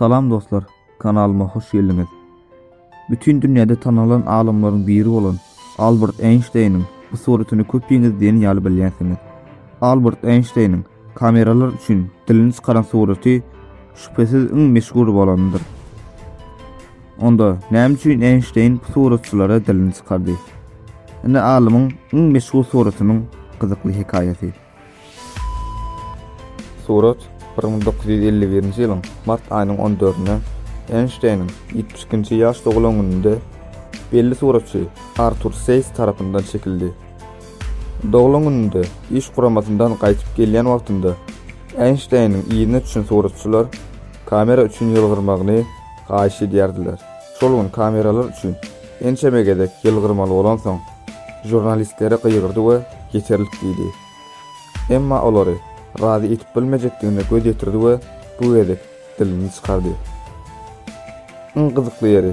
Salam dostlar, kanalıma hoş geldiniz. Bütün dünyada tanınan alimlerin biri olan Albert Einstein'ın bu suretini köpüňiz diýen ýaly bilýänsiniz. Albert Einstein'ın kameralar üçin dilini çykaran sureti şüphesiz iň meşhur bolandyr. Onda näme üçin Einstein bu suretçilere dilini çykardy? Ine alymyň iň meşhur suretiniň gyzykly hikaýasy. Suret 1951-nji ýylyň mart aýynyň 14-nde Einstein'ın 72-nji ýaş dogulan gününde belli suretçi Arthur Sayce tarapyndan çekildi. Dogulan gününde iş guramasyndan gaýtyp gelýän wagtynda Einstein'ın iýine düşen suretçiler kamera üçin ýylgyrmagyny gaýşy edýärdiler. Şol gün kameralar üçin ençemegedek ýylgyrmaly bolan soň jurnalistlere gyýgyrdy we geçerlik diýdi. Emma olary razy etip bilmejekdigine göz ýetirdi we bu edek dilini çykardy. Gyzykly ýeri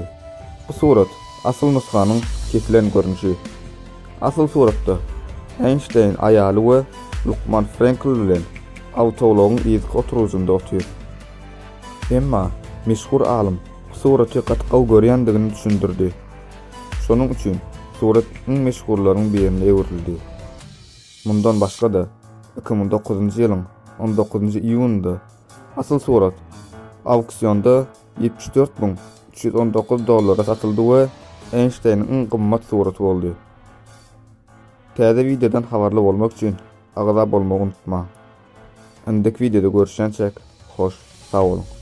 bu surat asyl nuskanyň kesilen görnüşi. Asyl suratda Einstein aýaly we Lukman Frankl bilen awtologyň ýyzyk oturujynda oturýar. Emma meşhur alim bu suraty gatgaw görýändigini düşündirdi. Şonuň üçin surat iň meşhurlaryň birine ewrildi. Mundan başga da 2009-njy ýylyň 19-njy iýunynda asyl surat auksionda $74.319 satyldy we Einstein'ın iň gymmat suraty boldy. Täze videodan habarly bolmak üçin agzap bolmagy unutma. Indiki videoda görüşençek hoş, sag bolun.